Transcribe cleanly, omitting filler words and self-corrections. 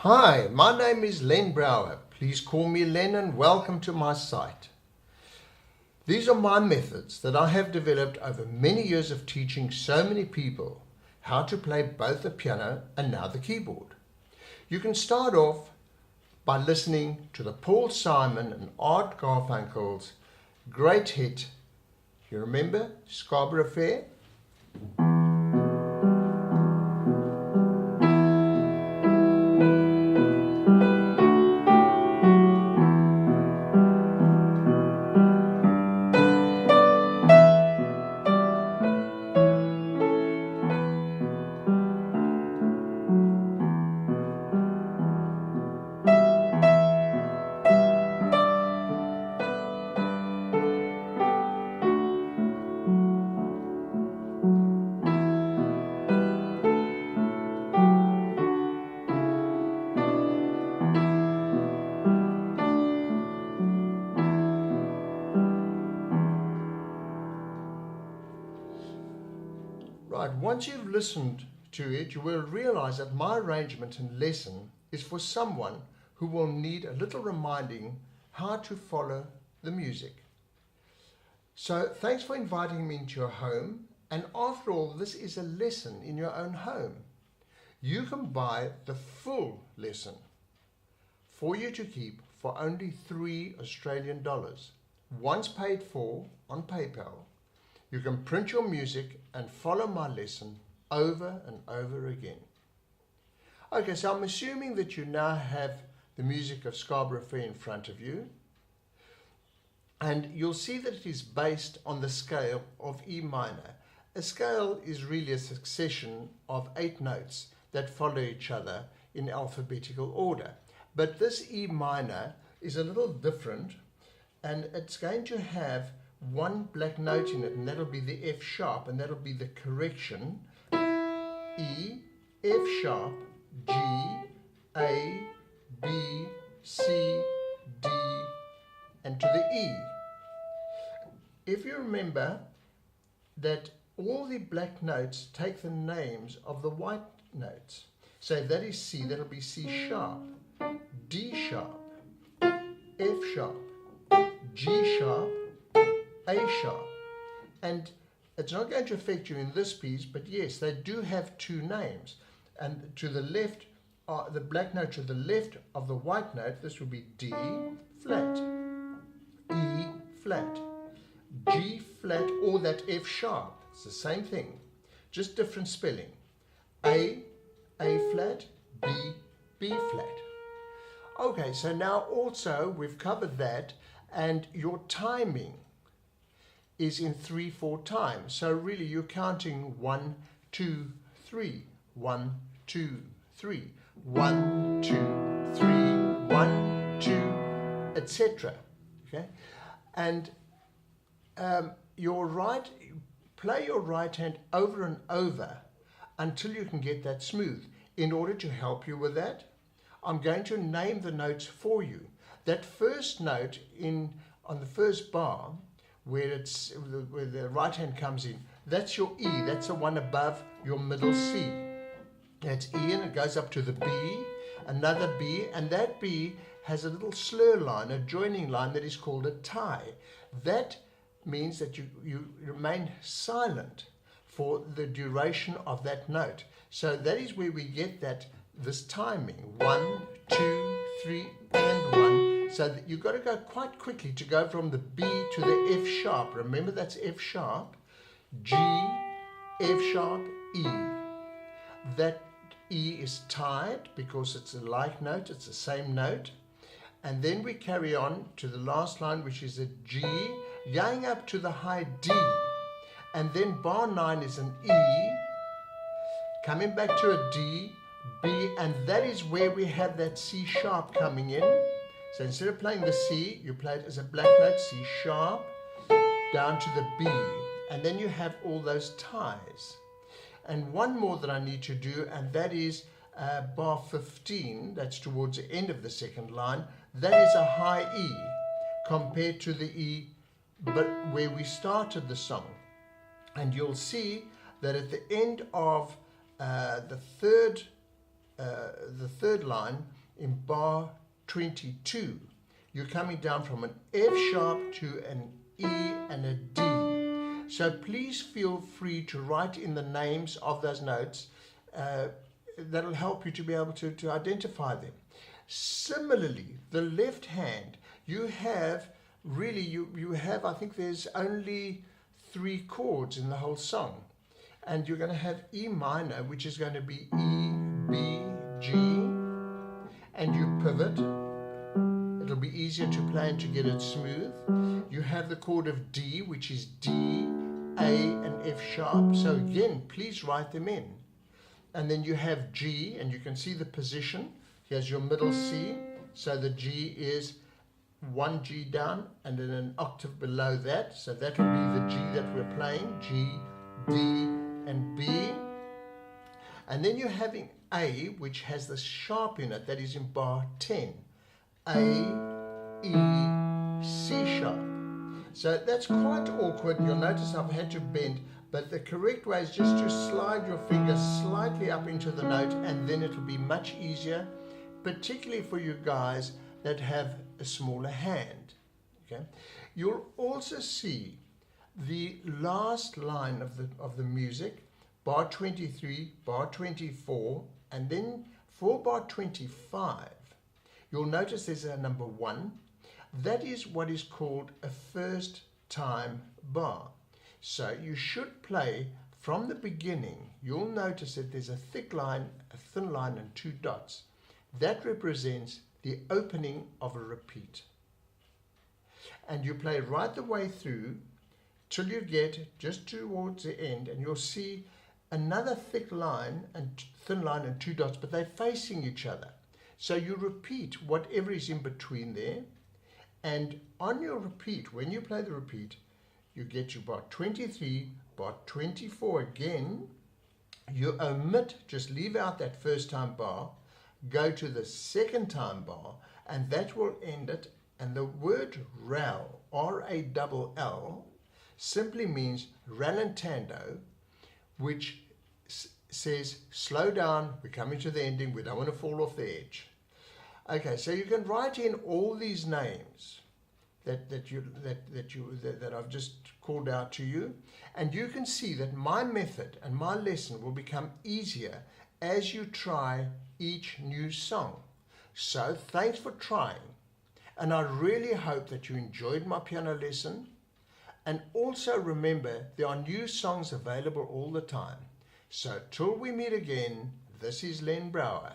Hi, my name is Len Brouwer. Please call me Len and welcome to my site. These are my methods that I have developed over many years of teaching so many people how to play both the piano and now the keyboard. You can start off by listening to the Paul Simon and Art Garfunkel's great hit. You remember Scarborough Fair? Right, once you've listened to it, you will realize that my arrangement and lesson is for someone who will need a little reminding how to follow the music. So thanks for inviting me into your home, and after all, this is a lesson in your own home. You can buy the full lesson for you to keep for only $3 Australian, once paid for on PayPal. You can print your music and follow my lesson over and over again. Okay, so I'm assuming that you now have the music of Scarborough Fair in front of you. And you'll see that it is based on the scale of E minor. A scale is really a succession of 8 notes that follow each other in alphabetical order. But this E minor is a little different, and it's going to have one black note in it, and that'll be the F sharp, and that'll be the correction. E, F sharp, G, A, B, C, D, and to the E. If you remember that all the black notes take the names of the white notes. So if that is C, that'll be C sharp, D sharp, F sharp, G sharp, A sharp. And it's not going to affect you in this piece, but yes, they do have 2 names. And to the left, the black note to the left of the white note, this will be D flat, E flat, G flat, or that F sharp. It's the same thing, just different spelling. A flat, B flat. Okay, so now also we've covered that, and your timing is in 3/4 time. So really you're counting 1, 2, 3, 1, 2, 3, 1, 2, 3, 1, 2, etc. Okay, and play your right hand over and over until you can get that smooth. In order to help you with that, I'm going to name the notes for you. That first note on the first bar, where the right hand comes in, that's your E. That's the one above your middle C. That's E, and it goes up to the B, another B, and that B has a little slur line, a joining line that is called a tie. That means that you remain silent for the duration of that note. So that is where we get this timing, 1, 2, 3, and 1. So that you've got to go quite quickly to go from the B to the F sharp. Remember, that's F sharp, G, F sharp, E. That E is tied because it's a like note, it's the same note. And then we carry on to the last line, which is a G, going up to the high D. And then bar 9 is an E, coming back to a D, B, and that is where we have that C sharp coming in. So instead of playing the C, you play it as a black note, C sharp, down to the B. And then you have all those ties. And one more that I need to do, and that is bar 15, that's towards the end of the second line. That is a high E compared to the E, but where we started the song. And you'll see that at the end of the third the third line in bar 22. You're coming down from an F sharp to an E and a D. So please feel free to write in the names of those notes. That'll help you to be able to identify them. Similarly, the left hand, you have really, you have, I think there's only 3 chords in the whole song. And you're going to have E minor, which is going to be E, B, G, and you pivot. It'll be easier to play and to get it smooth. You have the chord of D, which is D, A, and F sharp. So again, please write them in. And then you have G, and you can see the position. Here's your middle C. So the G is 1 G down, and then an octave below that. So that will be the G that we're playing, G, D, and B. And then you're having A, which has the sharp in it, that is in bar 10. A, E, C sharp. So that's quite awkward. You'll notice I've had to bend, but the correct way is just to slide your finger slightly up into the note, and then it'll be much easier, particularly for you guys that have a smaller hand. Okay? You'll also see the last line of the music, bar 23, bar 24, and then for bar 25, you'll notice there's a number 1. That is what is called a first time bar. So you should play from the beginning. You'll notice that there's a thick line, a thin line, and 2 dots. That represents the opening of a repeat. And you play right the way through till you get just towards the end, and you'll see another thick line and thin line and 2 dots, but they're facing each other. So you repeat whatever is in between there, and on your repeat, when you play the repeat, you get to bar 23, bar 24 again. You omit, just leave out that first time bar, go to the second time bar, and that will end it. And the word rall, R-A-L-L, simply means rallentando, which says slow down, we're coming to the ending, we don't want to fall off the edge. Okay, so you can write in all these names that I've just called out to you, and you can see that my method and my lesson will become easier as you try each new song. So thanks for trying, and I really hope that you enjoyed my piano lesson. And also remember, there are new songs available all the time. So till we meet again, this is Len Brouwer.